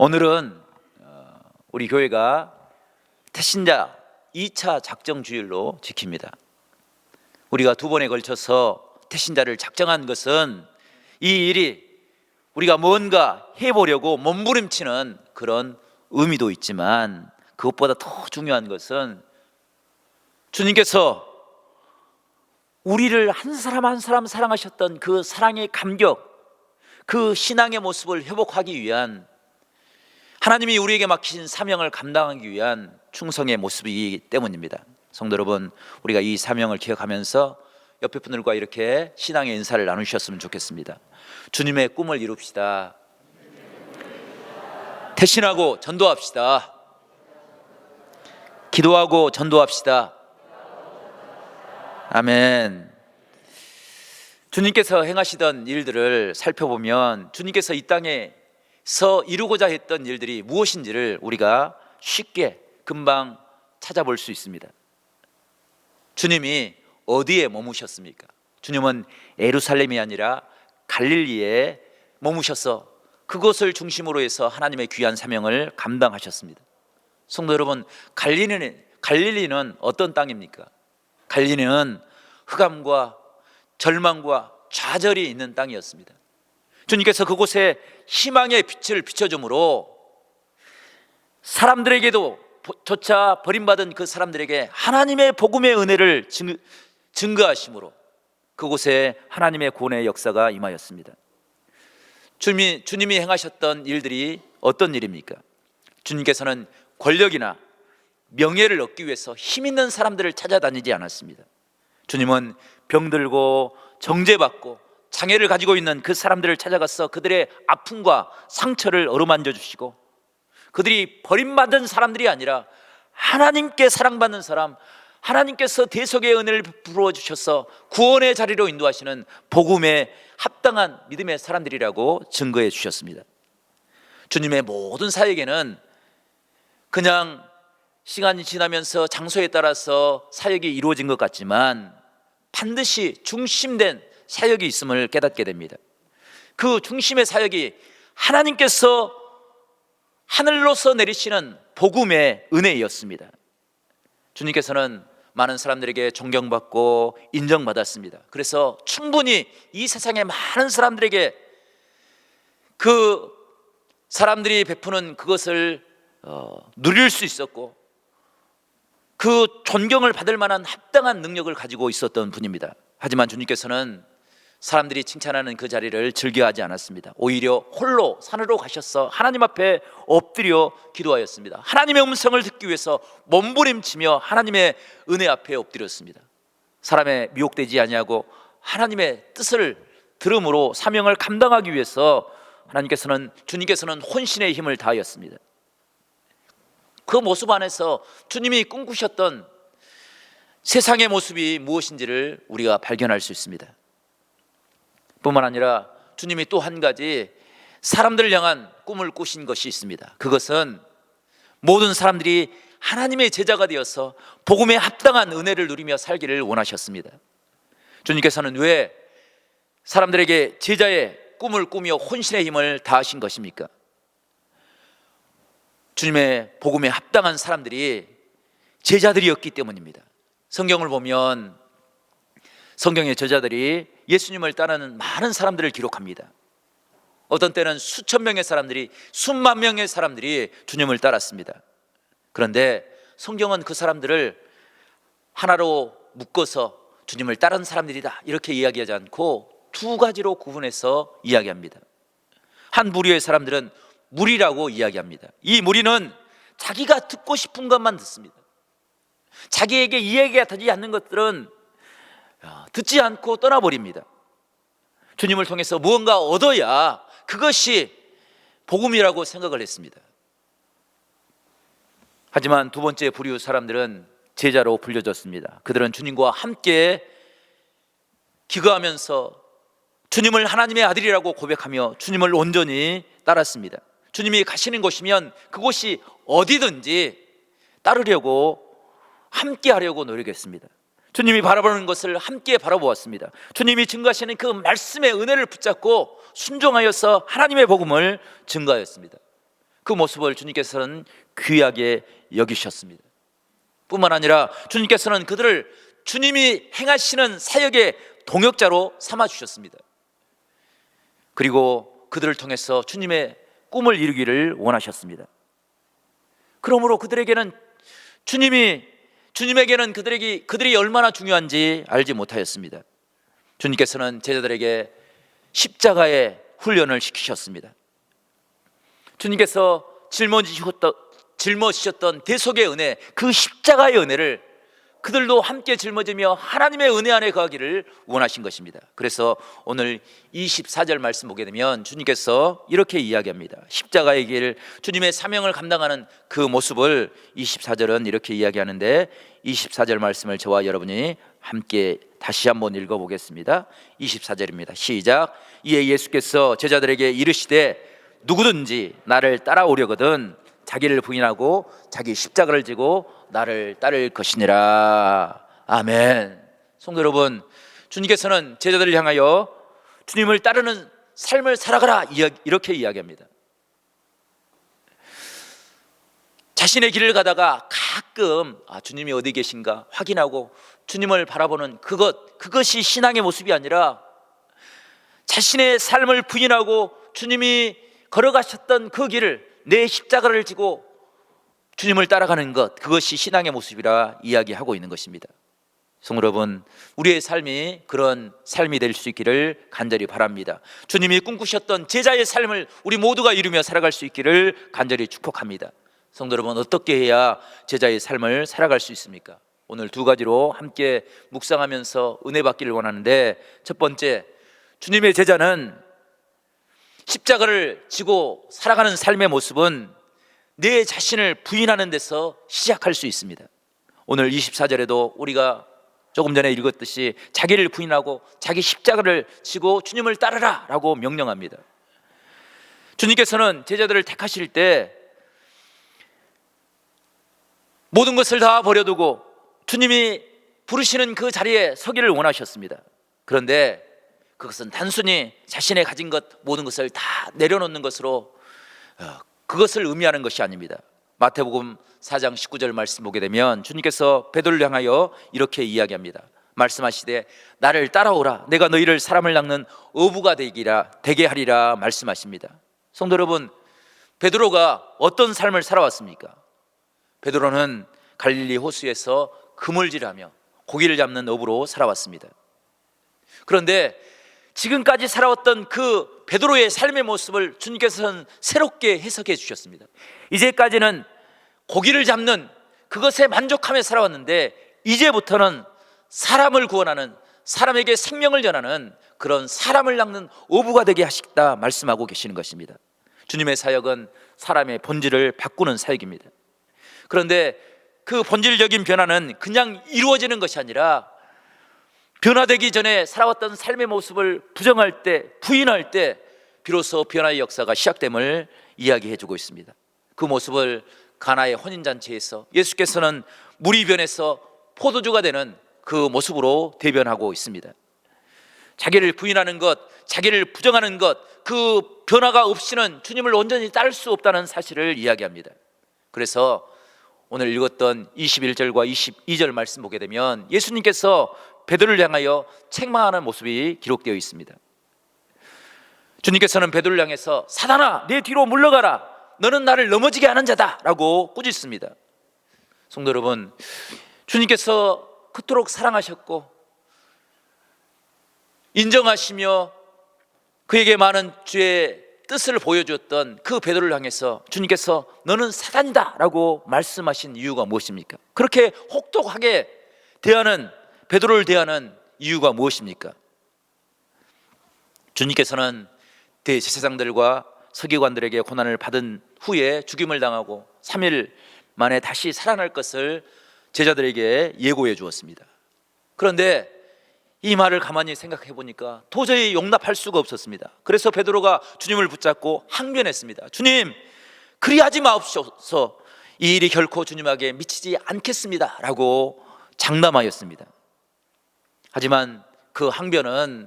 오늘은 우리 교회가 태신자 2차 작정 주일로 지킵니다. 우리가 두 번에 걸쳐서 태신자를 작정한 것은 이 일이 우리가 뭔가 해보려고 몸부림치는 그런 의미도 있지만, 그것보다 더 중요한 것은 주님께서 우리를 한 사람 한 사람 사랑하셨던 그 사랑의 감격, 그 신앙의 모습을 회복하기 위한, 하나님이 우리에게 맡기신 사명을 감당하기 위한 충성의 모습이기 때문입니다. 성도 여러분, 우리가 이 사명을 기억하면서 옆에 분들과 이렇게 신앙의 인사를 나누셨으면 좋겠습니다. 주님의 꿈을 이룹시다. 태신하고 전도합시다. 기도하고 전도합시다. 아멘. 주님께서 행하시던 일들을 살펴보면 주님께서 이 땅에서 이루고자 했던 일들이 무엇인지를 우리가 쉽게 금방 찾아볼 수 있습니다. 주님이 어디에 머무셨습니까? 주님은 예루살렘이 아니라 갈릴리에 머무셔서 그것을 중심으로 해서 하나님의 귀한 사명을 감당하셨습니다. 성도 여러분, 갈릴리는 어떤 땅입니까? 갈릴리는 흑암과 절망과 좌절이 있는 땅이었습니다. 주님께서 그곳에 희망의 빛을 비춰줌으로 사람들에게도 조차 버림받은 그 사람들에게 하나님의 복음의 은혜를 증거하심으로 그곳에 하나님의 구원의 역사가 임하였습니다. 주님이 행하셨던 일들이 어떤 일입니까? 주님께서는 권력이나 명예를 얻기 위해서 힘 있는 사람들을 찾아다니지 않았습니다. 주님은 병들고 정죄받고 장애를 가지고 있는 그 사람들을 찾아가서 그들의 아픔과 상처를 어루만져 주시고, 그들이 버림받은 사람들이 아니라 하나님께 사랑받는 사람, 하나님께서 대속의 은혜를 부어 주셔서 구원의 자리로 인도하시는 복음에 합당한 믿음의 사람들이라고 증거해 주셨습니다. 주님의 모든 사역에는 그냥 시간이 지나면서 장소에 따라서 사역이 이루어진 것 같지만 반드시 중심된 사역이 있음을 깨닫게 됩니다. 그 중심의 사역이 하나님께서 하늘로서 내리시는 복음의 은혜였습니다. 주님께서는 많은 사람들에게 존경받고 인정받았습니다. 그래서 충분히 이 세상의 많은 사람들에게 그 사람들이 베푸는 그것을 누릴 수 있었고, 그 존경을 받을 만한 합당한 능력을 가지고 있었던 분입니다. 하지만 주님께서는 사람들이 칭찬하는 그 자리를 즐겨하지 않았습니다. 오히려 홀로 산으로 가셔서 하나님 앞에 엎드려 기도하였습니다. 하나님의 음성을 듣기 위해서 몸부림치며 하나님의 은혜 앞에 엎드렸습니다. 사람의 미혹되지 아니하고 하나님의 뜻을 들음으로 사명을 감당하기 위해서 주님께서는 혼신의 힘을 다하였습니다. 그 모습 안에서 주님이 꿈꾸셨던 세상의 모습이 무엇인지를 우리가 발견할 수 있습니다. 뿐만 아니라 주님이 또 한 가지 사람들을 향한 꿈을 꾸신 것이 있습니다. 그것은 모든 사람들이 하나님의 제자가 되어서 복음에 합당한 은혜를 누리며 살기를 원하셨습니다. 주님께서는 왜 사람들에게 제자의 꿈을 꾸며 혼신의 힘을 다하신 것입니까? 주님의 복음에 합당한 사람들이 제자들이었기 때문입니다. 성경을 보면 성경의 저자들이 예수님을 따르는 많은 사람들을 기록합니다. 어떤 때는 수천 명의 사람들이, 수만 명의 사람들이 주님을 따랐습니다. 그런데 성경은 그 사람들을 하나로 묶어서 주님을 따른 사람들이다 이렇게 이야기하지 않고 두 가지로 구분해서 이야기합니다. 한 무리의 사람들은 무리라고 이야기합니다. 이 무리는 자기가 듣고 싶은 것만 듣습니다. 자기에게 이해가 되지 않는 것들은 듣지 않고 떠나버립니다. 주님을 통해서 무언가 얻어야 그것이 복음이라고 생각을 했습니다. 하지만 두 번째 부류 사람들은 제자로 불려졌습니다. 그들은 주님과 함께 기거하면서 주님을 하나님의 아들이라고 고백하며 주님을 온전히 따랐습니다. 주님이 가시는 곳이면 그곳이 어디든지 따르려고, 함께 하려고 노력했습니다. 주님이 바라보는 것을 함께 바라보았습니다. 주님이 증거하시는 그 말씀의 은혜를 붙잡고 순종하여서 하나님의 복음을 증거하였습니다. 그 모습을 주님께서는 귀하게 여기셨습니다. 뿐만 아니라 주님께서는 그들을 주님이 행하시는 사역의 동역자로 삼아주셨습니다. 그리고 그들을 통해서 주님의 꿈을 이루기를 원하셨습니다. 그러므로 주님에게는 그들이 얼마나 중요한지 알지 못하였습니다. 주님께서는 제자들에게 십자가의 훈련을 시키셨습니다. 주님께서 짊어지셨던 대속의 은혜, 그 십자가의 은혜를 그들도 함께 짊어지며 하나님의 은혜 안에 거하기를 원하신 것입니다. 그래서 오늘 24절 말씀 보게 되면 주님께서 이렇게 이야기합니다. 십자가의 길, 주님의 사명을 감당하는 그 모습을 24절은 이렇게 이야기하는데, 24절 말씀을 저와 여러분이 함께 다시 한번 읽어보겠습니다. 24절입니다. 시작. 이에 예수께서 제자들에게 이르시되 누구든지 나를 따라오려거든 자기를 부인하고 자기 십자가를 지고 나를 따를 것이니라. 아멘. 성도 여러분, 주님께서는 제자들을 향하여 주님을 따르는 삶을 살아가라 이렇게 이야기합니다. 자신의 길을 가다가 가끔 주님이 어디 계신가 확인하고 주님을 바라보는 그것이 신앙의 모습이 아니라 자신의 삶을 부인하고 주님이 걸어가셨던 그 길을, 내 십자가를 지고 주님을 따라가는 것, 그것이 신앙의 모습이라 이야기하고 있는 것입니다. 성도 여러분, 우리의 삶이 그런 삶이 될 수 있기를 간절히 바랍니다. 주님이 꿈꾸셨던 제자의 삶을 우리 모두가 이루며 살아갈 수 있기를 간절히 축복합니다. 성도 여러분, 어떻게 해야 제자의 삶을 살아갈 수 있습니까? 오늘 두 가지로 함께 묵상하면서 은혜 받기를 원하는데, 첫 번째, 주님의 제자는 십자가를 지고 살아가는 삶의 모습은 내 자신을 부인하는 데서 시작할 수 있습니다. 오늘 24절에도 우리가 조금 전에 읽었듯이 자기를 부인하고 자기 십자가를 지고 주님을 따르라 라고 명령합니다. 주님께서는 제자들을 택하실 때 모든 것을 다 버려두고 주님이 부르시는 그 자리에 서기를 원하셨습니다. 그런데 그것은 단순히 자신의 가진 것, 모든 것을 다 내려놓는 것으로 그것을 의미하는 것이 아닙니다. 마태복음 4장 19절 말씀 보게 되면 주님께서 베드로를 향하여 이렇게 이야기합니다. 말씀하시되 나를 따라오라, 내가 너희를 사람을 낚는 어부가 되게 하리라 말씀하십니다. 성도 여러분, 베드로가 어떤 삶을 살아왔습니까? 베드로는 갈릴리 호수에서 그물질하며 고기를 잡는 어부로 살아왔습니다. 그런데 지금까지 살아왔던 그 베드로의 삶의 모습을 주님께서는 새롭게 해석해 주셨습니다. 이제까지는 고기를 잡는 그것에 만족하며 살아왔는데, 이제부터는 사람을 구원하는, 사람에게 생명을 전하는 그런 사람을 낚는 어부가 되게 하시겠다 말씀하고 계시는 것입니다. 주님의 사역은 사람의 본질을 바꾸는 사역입니다. 그런데 그 본질적인 변화는 그냥 이루어지는 것이 아니라 변화되기 전에 살아왔던 삶의 모습을 부정할 때, 부인할 때 비로소 변화의 역사가 시작됨을 이야기해주고 있습니다. 그 모습을 가나의 혼인잔치에서 예수께서는 물이 변해서 포도주가 되는 그 모습으로 대변하고 있습니다. 자기를 부인하는 것, 자기를 부정하는 것, 그 변화가 없이는 주님을 온전히 따를 수 없다는 사실을 이야기합니다. 그래서 오늘 읽었던 21절과 22절 말씀 보게 되면 예수님께서 베드로를 향하여 책망하는 모습이 기록되어 있습니다. 주님께서는 베드로를 향해서 사단아, 내 뒤로 물러가라, 너는 나를 넘어지게 하는 자다 라고 꾸짖습니다. 성도 여러분, 주님께서 그토록 사랑하셨고 인정하시며 그에게 많은 주의 뜻을 보여주었던 그 베드로를 향해서 주님께서 너는 사단이다 라고 말씀하신 이유가 무엇입니까? 그렇게 혹독하게 베드로를 대하는 이유가 무엇입니까? 주님께서는 대제사장들과 서기관들에게 고난을 받은 후에 죽임을 당하고 3일 만에 다시 살아날 것을 제자들에게 예고해 주었습니다. 그런데 이 말을 가만히 생각해 보니까 도저히 용납할 수가 없었습니다. 그래서 베드로가 주님을 붙잡고 항변했습니다. 주님, 그리하지 마옵소서, 이 일이 결코 주님에게 미치지 않겠습니다 라고 장담하였습니다. 하지만 그 항변은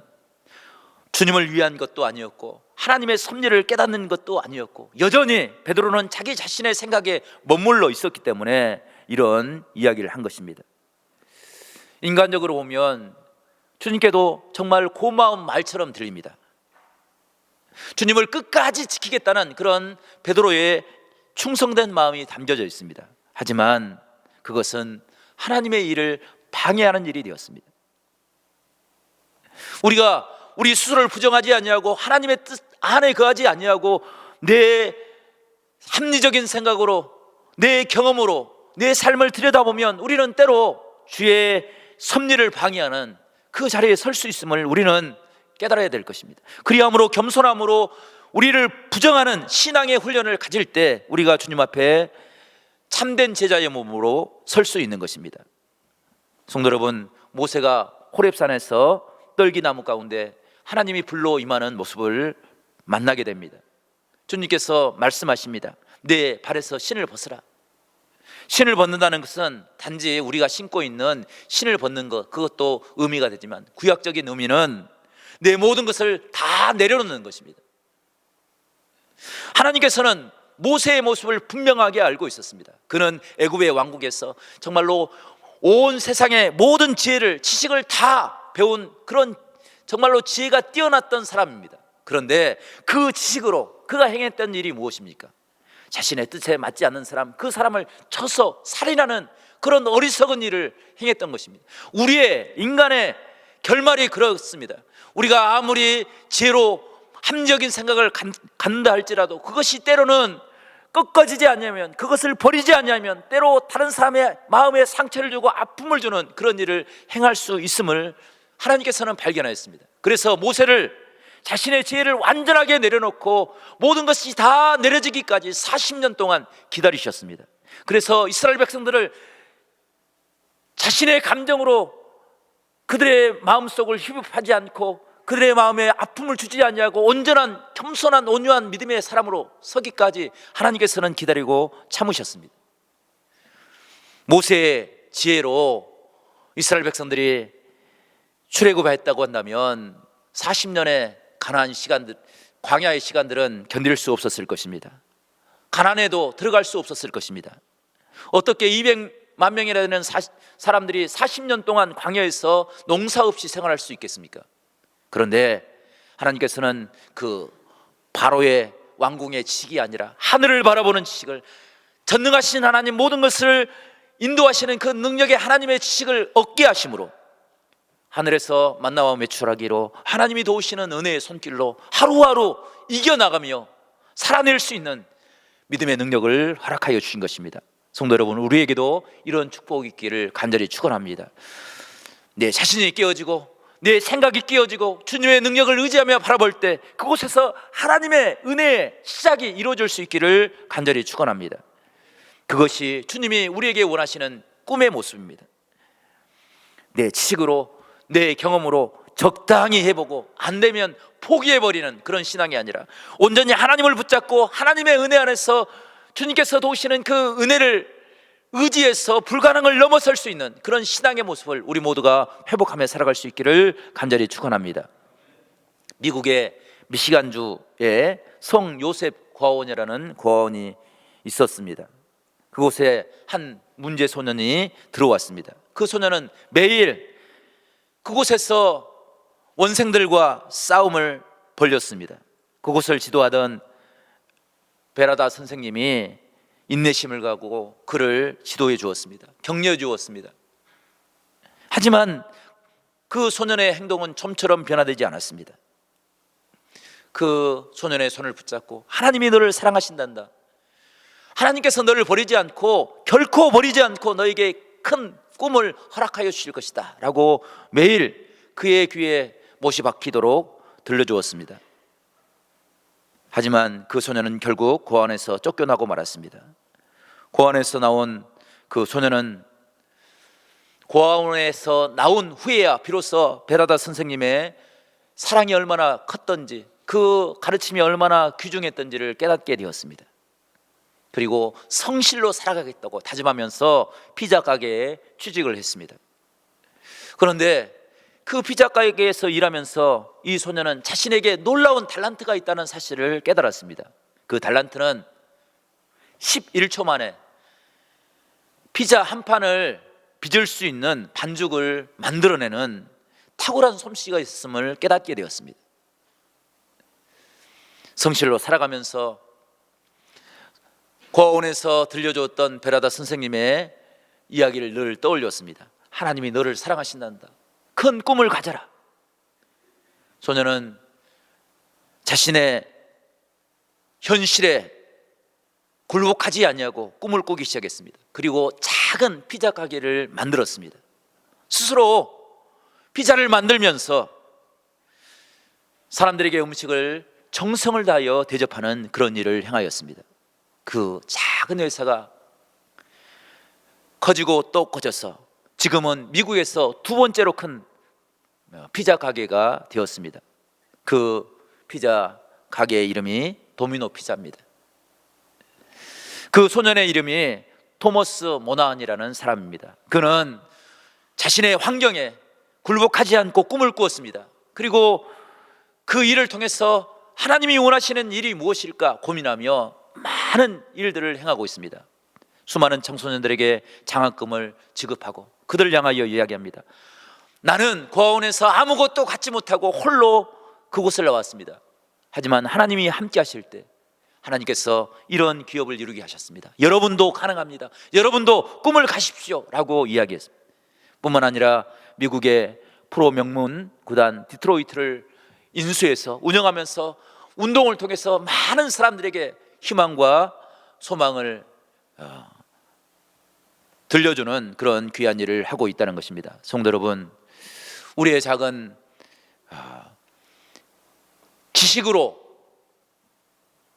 주님을 위한 것도 아니었고 하나님의 섭리를 깨닫는 것도 아니었고 여전히 베드로는 자기 자신의 생각에 머물러 있었기 때문에 이런 이야기를 한 것입니다. 인간적으로 보면 주님께도 정말 고마운 말처럼 들립니다. 주님을 끝까지 지키겠다는 그런 베드로의 충성된 마음이 담겨져 있습니다. 하지만 그것은 하나님의 일을 방해하는 일이 되었습니다. 우리가 우리 스스로를 부정하지 아니하고 하나님의 뜻 안에 거하지 아니하고 내 합리적인 생각으로 내 경험으로 내 삶을 들여다보면 우리는 때로 주의 섭리를 방해하는 그 자리에 설 수 있음을 우리는 깨달아야 될 것입니다. 그리함으로 겸손함으로 우리를 부정하는 신앙의 훈련을 가질 때 우리가 주님 앞에 참된 제자의 몸으로 설 수 있는 것입니다. 성도 여러분, 모세가 호렙산에서 떨기나무 가운데 하나님이 불러 임하는 모습을 만나게 됩니다. 주님께서 말씀하십니다. 내 발에서 신을 벗으라. 신을 벗는다는 것은 단지 우리가 신고 있는 신을 벗는 것, 그것도 의미가 되지만 구약적인 의미는 내 모든 것을 다 내려놓는 것입니다. 하나님께서는 모세의 모습을 분명하게 알고 있었습니다. 그는 애굽의 왕국에서 정말로 온 세상의 모든 지혜를, 지식을 다 배운 그런 정말로 지혜가 뛰어났던 사람입니다. 그런데 그 지식으로 그가 행했던 일이 무엇입니까? 자신의 뜻에 맞지 않는 사람, 그 사람을 쳐서 살인하는 그런 어리석은 일을 행했던 것입니다. 우리의 인간의 결말이 그렇습니다. 우리가 아무리 지혜로 합리적인 생각을 갖는다 할지라도 그것이 때로는 꺾어지지 않냐면, 그것을 버리지 않냐면 때로 다른 사람의 마음에 상처를 주고 아픔을 주는 그런 일을 행할 수 있음을 하나님께서는 발견하였습니다. 그래서 모세를 자신의 지혜를 완전하게 내려놓고 모든 것이 다 내려지기까지 40년 동안 기다리셨습니다. 그래서 이스라엘 백성들을 자신의 감정으로 그들의 마음속을 휘입하지 않고 그들의 마음에 아픔을 주지 아니하고 온전한 겸손한 온유한 믿음의 사람으로 서기까지 하나님께서는 기다리고 참으셨습니다. 모세의 지혜로 이스라엘 백성들이 출애굽했다고 한다면 40년의 가나안 시간들, 광야의 시간들은 견딜 수 없었을 것입니다. 가나안에도 들어갈 수 없었을 것입니다. 어떻게 200만 명이나 되는 사람들이 40년 동안 광야에서 농사 없이 생활할 수 있겠습니까? 그런데 하나님께서는 그 바로의 왕궁의 지식이 아니라 하늘을 바라보는 지식을, 전능하신 하나님 모든 것을 인도하시는 그 능력의 하나님의 지식을 얻게 하심으로 하늘에서 만나와 매출하기로 하나님이 도우시는 은혜의 손길로 하루하루 이겨나가며 살아낼 수 있는 믿음의 능력을 허락하여 주신 것입니다. 성도 여러분, 우리에게도 이런 축복이 있기를 간절히 축원합니다. 내 자신이 깨어지고 내 생각이 깨어지고 주님의 능력을 의지하며 바라볼 때 그곳에서 하나님의 은혜의 시작이 이루어질 수 있기를 간절히 축원합니다. 그것이 주님이 우리에게 원하시는 꿈의 모습입니다. 내 지식으로 내 경험으로 적당히 해보고 안 되면 포기해버리는 그런 신앙이 아니라 온전히 하나님을 붙잡고 하나님의 은혜 안에서 주님께서 도우시는 그 은혜를 의지해서 불가능을 넘어설 수 있는 그런 신앙의 모습을 우리 모두가 회복하며 살아갈 수 있기를 간절히 축원합니다. 미국의 미시간주에 성 요셉 고아원이라는 고아원이 있었습니다. 그곳에 한 문제 소년이 들어왔습니다. 그 소년은 매일 그곳에서 원생들과 싸움을 벌였습니다. 그곳을 지도하던 베라다 선생님이 인내심을 가지고 그를 지도해 주었습니다. 격려해 주었습니다. 하지만 그 소년의 행동은 좀처럼 변화되지 않았습니다. 그 소년의 손을 붙잡고 하나님이 너를 사랑하신단다, 하나님께서 너를 버리지 않고 결코 버리지 않고 너에게 큰 꿈을 허락하여 주실 것이다 라고 매일 그의 귀에 못이 박히도록 들려주었습니다. 하지만 그 소년은 결국 고아원에서 쫓겨나고 말았습니다. 고아원에서 나온 그 소년은 고아원에서 나온 후에야 비로소 베라다 선생님의 사랑이 얼마나 컸던지, 그 가르침이 얼마나 귀중했던지를 깨닫게 되었습니다. 그리고 성실로 살아가겠다고 다짐하면서 피자 가게에 취직을 했습니다. 그런데 그 피자 가게에서 일하면서 이 소녀는 자신에게 놀라운 달란트가 있다는 사실을 깨달았습니다. 그 달란트는 11초 만에 피자 한 판을 빚을 수 있는 반죽을 만들어내는 탁월한 솜씨가 있음을 깨닫게 되었습니다. 성실로 살아가면서 고아원에서 들려줬던 베라다 선생님의 이야기를 늘 떠올렸습니다. 하나님이 너를 사랑하신단다. 큰 꿈을 가져라. 소녀는 자신의 현실에 굴복하지 아니하고 꿈을 꾸기 시작했습니다. 그리고 작은 피자 가게를 만들었습니다. 스스로 피자를 만들면서 사람들에게 음식을 정성을 다하여 대접하는 그런 일을 행하였습니다. 그 작은 회사가 커지고 또 커져서 지금은 미국에서 두 번째로 큰 피자 가게가 되었습니다. 그 피자 가게의 이름이 도미노 피자입니다. 그 소년의 이름이 토머스 모나한이라는 사람입니다. 그는 자신의 환경에 굴복하지 않고 꿈을 꾸었습니다. 그리고 그 일을 통해서 하나님이 원하시는 일이 무엇일까 고민하며 많은 일들을 행하고 있습니다. 수많은 청소년들에게 장학금을 지급하고 그들을 향하여 이야기합니다. 나는 고아원에서 아무것도 갖지 못하고 홀로 그곳을 나왔습니다. 하지만 하나님이 함께 하실 때 하나님께서 이런 기업을 이루게 하셨습니다. 여러분도 가능합니다. 여러분도 꿈을 가십시오 라고 이야기했습니다. 뿐만 아니라 미국의 프로 명문 구단 디트로이트를 인수해서 운영하면서 운동을 통해서 많은 사람들에게 희망과 소망을 들려주는 그런 귀한 일을 하고 있다는 것입니다. 성도 여러분, 우리의 작은 지식으로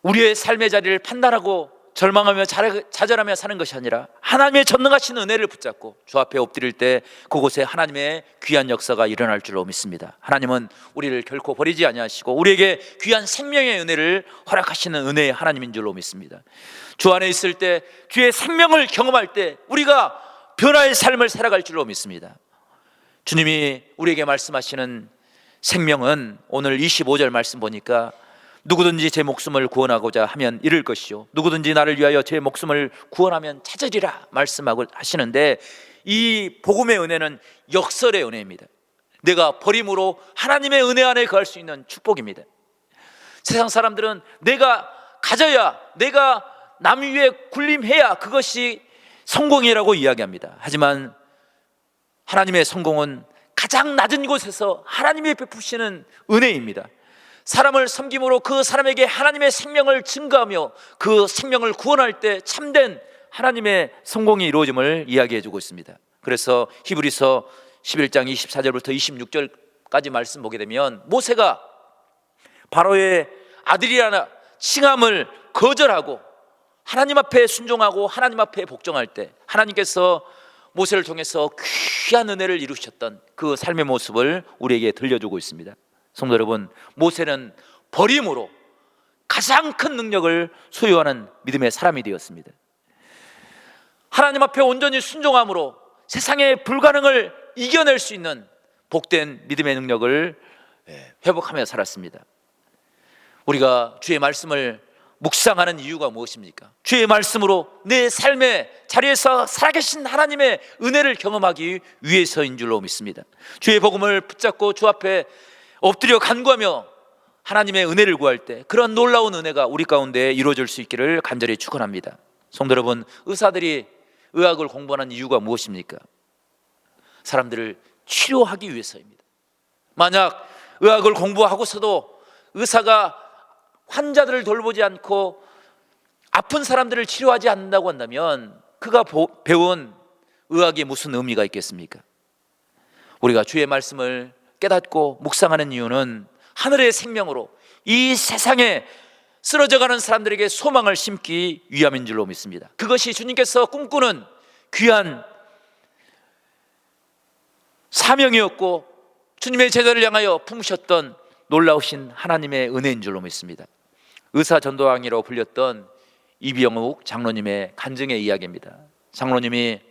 우리의 삶의 자리를 판단하고 절망하며 좌절하며 사는 것이 아니라 하나님의 전능하신 은혜를 붙잡고 주 앞에 엎드릴 때 그곳에 하나님의 귀한 역사가 일어날 줄로 믿습니다. 하나님은 우리를 결코 버리지 아니하시고 우리에게 귀한 생명의 은혜를 허락하시는 은혜의 하나님인 줄로 믿습니다. 주 안에 있을 때 주의 생명을 경험할 때 우리가 변화의 삶을 살아갈 줄로 믿습니다. 주님이 우리에게 말씀하시는 생명은 오늘 25절 말씀 보니까 누구든지 제 목숨을 구원하고자 하면 잃을 것이요 누구든지 나를 위하여 제 목숨을 구원하면 찾으리라 말씀하고 하시는데, 이 복음의 은혜는 역설의 은혜입니다. 내가 버림으로 하나님의 은혜 안에 거할 수 있는 축복입니다. 세상 사람들은 내가 가져야, 내가 남 위에 군림해야 그것이 성공이라고 이야기합니다. 하지만 하나님의 성공은 가장 낮은 곳에서 하나님이 베푸시는 은혜입니다. 사람을 섬김으로 그 사람에게 하나님의 생명을 증거하며 그 생명을 구원할 때 참된 하나님의 성공이 이루어짐을 이야기해주고 있습니다. 그래서 히브리서 11장 24절부터 26절까지 말씀 보게 되면 모세가 바로의 아들이라는 칭함을 거절하고 하나님 앞에 순종하고 하나님 앞에 복종할 때 하나님께서 모세를 통해서 귀한 은혜를 이루셨던 그 삶의 모습을 우리에게 들려주고 있습니다. 성도 여러분, 모세는 버림으로 가장 큰 능력을 소유하는 믿음의 사람이 되었습니다. 하나님 앞에 온전히 순종함으로 세상의 불가능을 이겨낼 수 있는 복된 믿음의 능력을 회복하며 살았습니다. 우리가 주의 말씀을 묵상하는 이유가 무엇입니까? 주의 말씀으로 내 삶의 자리에서 살아계신 하나님의 은혜를 경험하기 위해서인 줄로 믿습니다. 주의 복음을 붙잡고 주 앞에 엎드려 간구하며 하나님의 은혜를 구할 때 그런 놀라운 은혜가 우리 가운데 이루어질 수 있기를 간절히 축원합니다. 성도 여러분, 의사들이 의학을 공부하는 이유가 무엇입니까? 사람들을 치료하기 위해서입니다. 만약 의학을 공부하고서도 의사가 환자들을 돌보지 않고 아픈 사람들을 치료하지 않는다고 한다면 그가 배운 의학이 무슨 의미가 있겠습니까? 우리가 주의 말씀을 깨닫고 묵상하는 이유는 하늘의 생명으로 이 세상에 쓰러져가는 사람들에게 소망을 심기 위함인 줄로 믿습니다. 그것이 주님께서 꿈꾸는 귀한 사명이었고 주님의 제자를 향하여 품으셨던 놀라우신 하나님의 은혜인 줄로 믿습니다. 의사전도왕이라고 불렸던 이병욱 장로님의 간증의 이야기입니다. 장로님이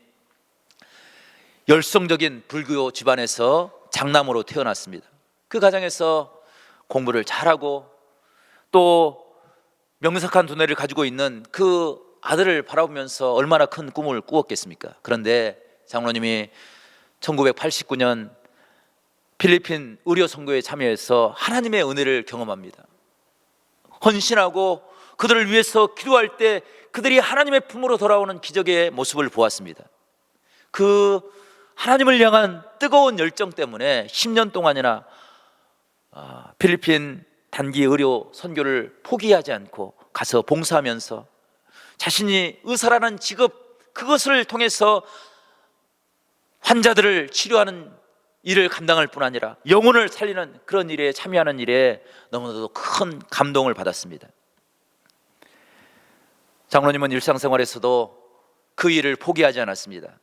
열성적인 불교 집안에서 장남으로 태어났습니다. 그 가정에서 공부를 잘하고 또 명석한 두뇌를 가지고 있는 그 아들을 바라보면서 얼마나 큰 꿈을 꾸었겠습니까? 그런데 장로님이 1989년 필리핀 의료 선교에 참여해서 하나님의 은혜를 경험합니다. 헌신하고 그들을 위해서 기도할 때 그들이 하나님의 품으로 돌아오는 기적의 모습을 보았습니다. 그 하나님을 향한 뜨거운 열정 때문에 10년 동안이나 필리핀 단기 의료 선교를 포기하지 않고 가서 봉사하면서 자신이 의사라는 직업, 그것을 통해서 환자들을 치료하는 일을 감당할 뿐 아니라 영혼을 살리는 그런 일에 참여하는 일에 너무나도 큰 감동을 받았습니다. 장로님은 일상생활에서도 그 일을 포기하지 않았습니다.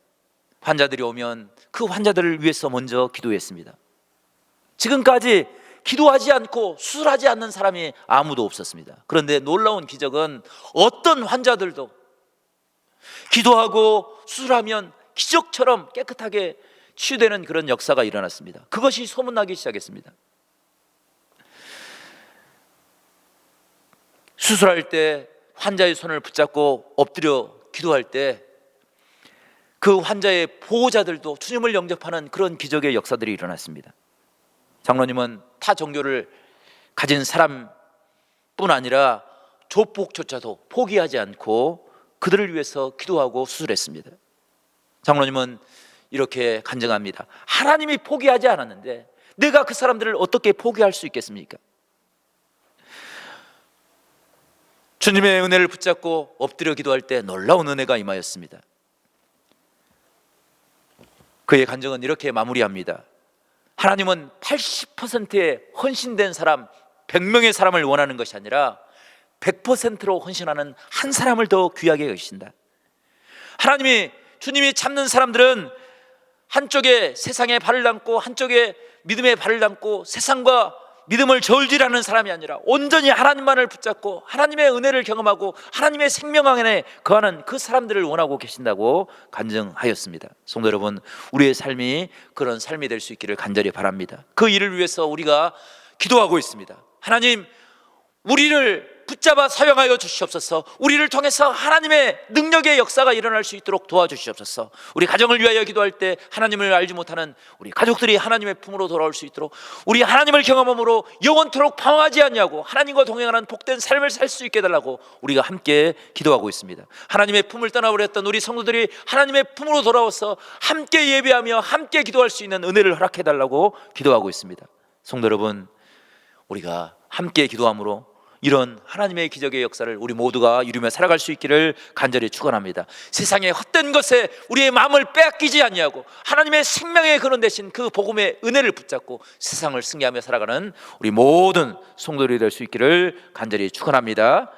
환자들이 오면 그 환자들을 위해서 먼저 기도했습니다. 지금까지 기도하지 않고 수술하지 않는 사람이 아무도 없었습니다. 그런데 놀라운 기적은 어떤 환자들도 기도하고 수술하면 기적처럼 깨끗하게 치유되는 그런 역사가 일어났습니다. 그것이 소문나기 시작했습니다. 수술할 때 환자의 손을 붙잡고 엎드려 기도할 때 그 환자의 보호자들도 주님을 영접하는 그런 기적의 역사들이 일어났습니다. 장로님은 타 종교를 가진 사람뿐 아니라 조폭조차도 포기하지 않고 그들을 위해서 기도하고 수술했습니다. 장로님은 이렇게 간증합니다. 하나님이 포기하지 않았는데 내가 그 사람들을 어떻게 포기할 수 있겠습니까? 주님의 은혜를 붙잡고 엎드려 기도할 때 놀라운 은혜가 임하였습니다. 그의 간증은 이렇게 마무리합니다. 하나님은 80%의 헌신된 사람, 100명의 사람을 원하는 것이 아니라 100%로 헌신하는 한 사람을 더 귀하게 여기신다. 하나님이, 주님이 찾는 사람들은 한쪽에 세상에 발을 담고 한쪽에 믿음에 발을 담고 세상과 믿음을 저울질하는 사람이 아니라 온전히 하나님만을 붙잡고 하나님의 은혜를 경험하고 하나님의 생명 안에 거하는 그 사람들을 원하고 계신다고 간증하였습니다. 성도 여러분, 우리의 삶이 그런 삶이 될 수 있기를 간절히 바랍니다. 그 일을 위해서 우리가 기도하고 있습니다. 하나님, 우리를 붙잡아 사용하여 주시옵소서. 우리를 통해서 하나님의 능력의 역사가 일어날 수 있도록 도와주시옵소서. 우리 가정을 위하여 기도할 때 하나님을 알지 못하는 우리 가족들이 하나님의 품으로 돌아올 수 있도록, 우리 하나님을 경험함으로 영원토록 방황하지 않냐고 하나님과 동행하는 복된 삶을 살 수 있게 해달라고 우리가 함께 기도하고 있습니다. 하나님의 품을 떠나버렸던 우리 성도들이 하나님의 품으로 돌아와서 함께 예배하며 함께 기도할 수 있는 은혜를 허락해달라고 기도하고 있습니다. 성도 여러분, 우리가 함께 기도함으로 이런 하나님의 기적의 역사를 우리 모두가 이루며 살아갈 수 있기를 간절히 축원합니다. 세상의 헛된 것에 우리의 마음을 빼앗기지 아니하고 하나님의 생명의 근원 되신 그 복음의 은혜를 붙잡고 세상을 승리하며 살아가는 우리 모든 성도들이 될 수 있기를 간절히 축원합니다.